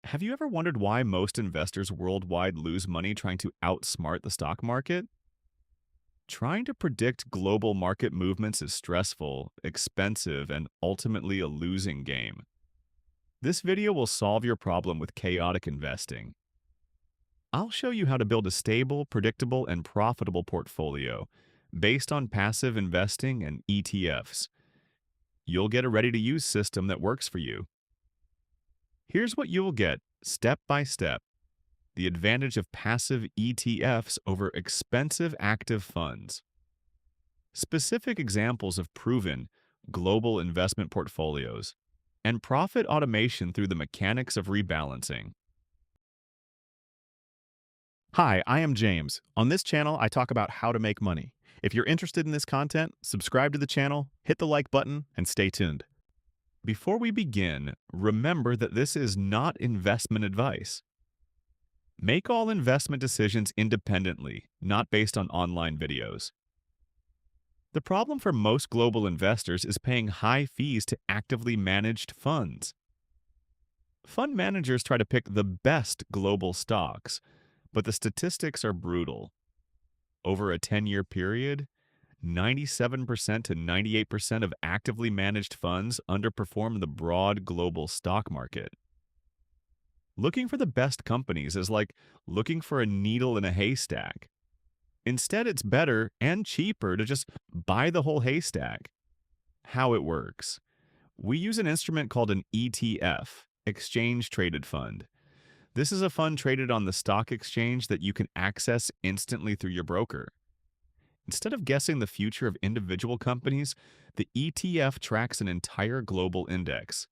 Have you ever wondered why most investors worldwide lose money trying to outsmart the stock market? Trying to predict global market movements is stressful, expensive, and ultimately a losing game. This video will solve your problem with chaotic investing. I'll show you how to build a stable, predictable, and profitable portfolio based on passive investing and ETFs. You'll get a ready-to-use system that works for you. Here's what you'll get, step by step. The advantage of passive ETFs over expensive active funds. Specific examples of proven global investment portfolios, and profit automation through the mechanics of rebalancing. Hi, I am James. On this channel, I talk about how to make money. If you're interested in this content, subscribe to the channel, hit the like button, and stay tuned. Before we begin, remember that this is not investment advice. Make all investment decisions independently, not based on online videos. The problem for most global investors is paying high fees to actively managed funds. Fund managers try to pick the best global stocks, but the statistics are brutal. Over a 10-year period, 97% to 98% of actively managed funds underperform the broad global stock market. Looking for the best companies is like looking for a needle in a haystack. Instead, it's better and cheaper to just buy the whole haystack. How it works. We use an instrument called an ETF, Exchange Traded Fund. This is a fund traded on the stock exchange that you can access instantly through your broker. Instead of guessing the future of individual companies, the ETF tracks an entire global index.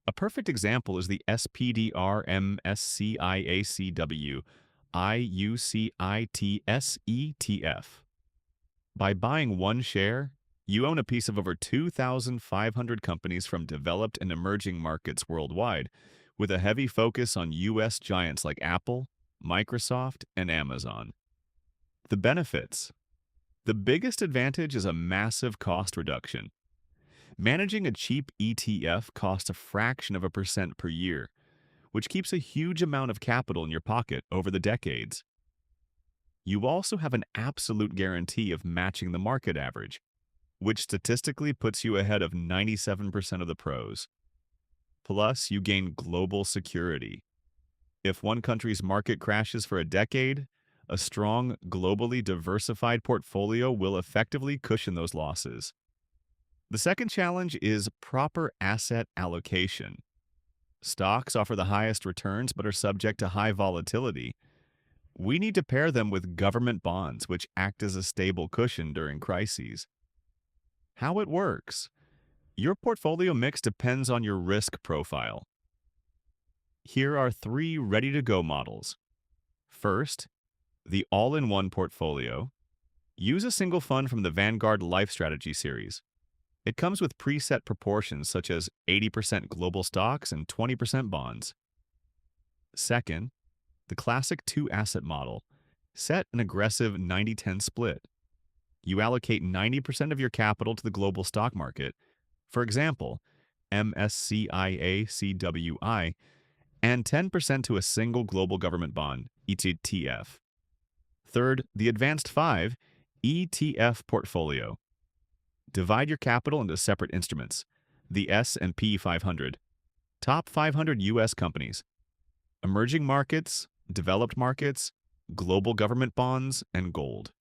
A perfect example is the SPDR MSCIACW IUCITS ETF. By buying one share, you own a piece of over 2,500 companies from developed and emerging markets worldwide, with a heavy focus on U.S. giants like Apple, Microsoft, and Amazon. The benefits. The biggest advantage is a massive cost reduction. Managing a cheap ETF costs a fraction of a percent per year, which keeps a huge amount of capital in your pocket over the decades. You also have an absolute guarantee of matching the market average, which statistically puts you ahead of 97% of the pros. Plus, you gain global security. If one country's market crashes for a decade, a strong, globally diversified portfolio will effectively cushion those losses. The second challenge is proper asset allocation. Stocks offer the highest returns but are subject to high volatility. We need to pair them with government bonds, which act as a stable cushion during crises. How it works. Your portfolio mix depends on your risk profile. Here are 3 ready-to-go models. First, the all-in-one portfolio. Use a single fund from the Vanguard Life Strategy series. It comes with preset proportions such as 80% global stocks and 20% bonds. Second, the classic 2-asset model. Set an aggressive 90-10 split. You allocate 90% of your capital to the global stock market, for example, MSCIACWI, and 10% to a single global government bond, ETF. Third, the Advanced 5 ETF portfolio. Divide your capital into separate instruments. The S&P 500, top 500 U.S. companies, emerging markets, developed markets, global government bonds, and gold.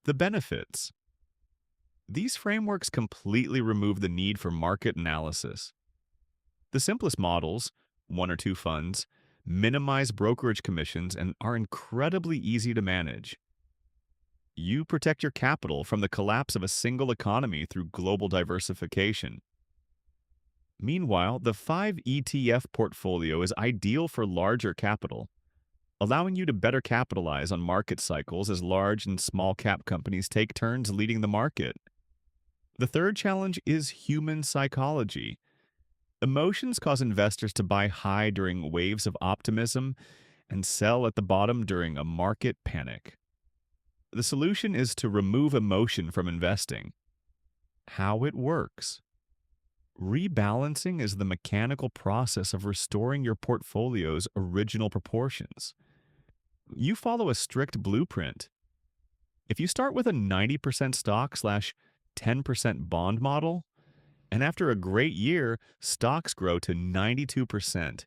The benefits. These frameworks completely remove the need for market analysis. The simplest models, 1 or 2 funds, minimize brokerage commissions and are incredibly easy to manage. You protect your capital from the collapse of a single economy through global diversification. Meanwhile, the 5 ETF portfolio is ideal for larger capital, allowing you to better capitalize on market cycles as large and small cap companies take turns leading the market. The third challenge is human psychology. Emotions cause investors to buy high during waves of optimism and sell at the bottom during a market panic. The solution is to remove emotion from investing. How it works. Rebalancing is the mechanical process of restoring your portfolio's original proportions. You follow a strict blueprint. If you start with a 90% stock slash 10% bond model, and after a great year, stocks grow to 92%,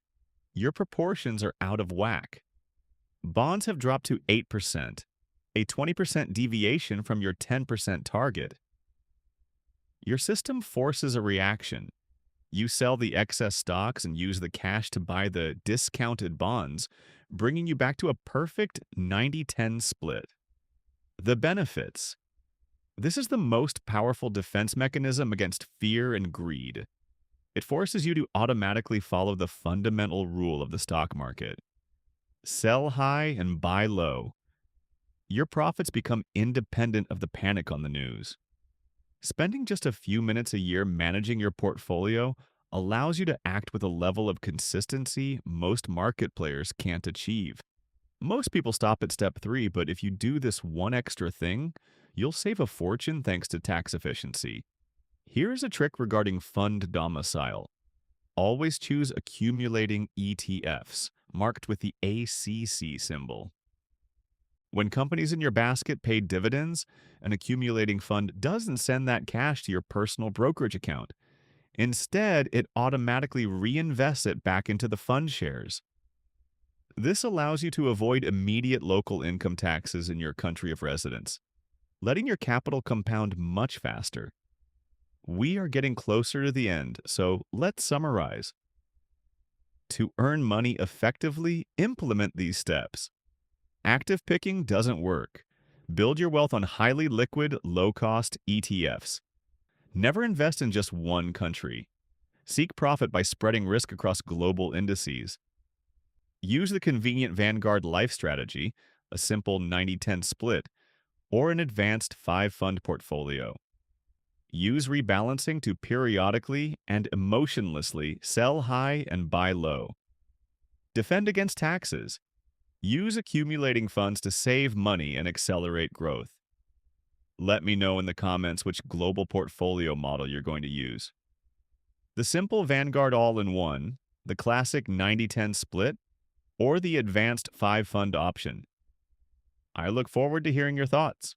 your proportions are out of whack. Bonds have dropped to 8%, a 20% deviation from your 10% target. Your system forces a reaction. You sell the excess stocks and use the cash to buy the discounted bonds, bringing you back to a perfect 90-10 split. The benefits. This is the most powerful defense mechanism against fear and greed. It forces you to automatically follow the fundamental rule of the stock market. Sell high and buy low. Your profits become independent of the panic on the news. Spending just a few minutes a year managing your portfolio allows you to act with a level of consistency most market players can't achieve. Most people stop at step 3, but if you do this one extra thing, you'll save a fortune thanks to tax efficiency. Here's a trick regarding fund domicile. Always choose accumulating ETFs, marked with the ACC symbol. When companies in your basket pay dividends, an accumulating fund doesn't send that cash to your personal brokerage account. Instead, it automatically reinvests it back into the fund shares. This allows you to avoid immediate local income taxes in your country of residence, letting your capital compound much faster. We are getting closer to the end, so let's summarize. To earn money effectively, implement these steps. Active picking doesn't work. Build your wealth on highly liquid, low-cost ETFs. Never invest in just one country. Seek profit by spreading risk across global indices. Use the convenient Vanguard Life strategy, a simple 90-10 split, or an advanced 5-fund portfolio. Use rebalancing to periodically and emotionlessly sell high and buy low. Defend against taxes. Use accumulating funds to save money and accelerate growth. Let me know in the comments which global portfolio model you're going to use. The simple Vanguard All-in-One, the classic 90-10 split, or the advanced 5-fund option. I look forward to hearing your thoughts.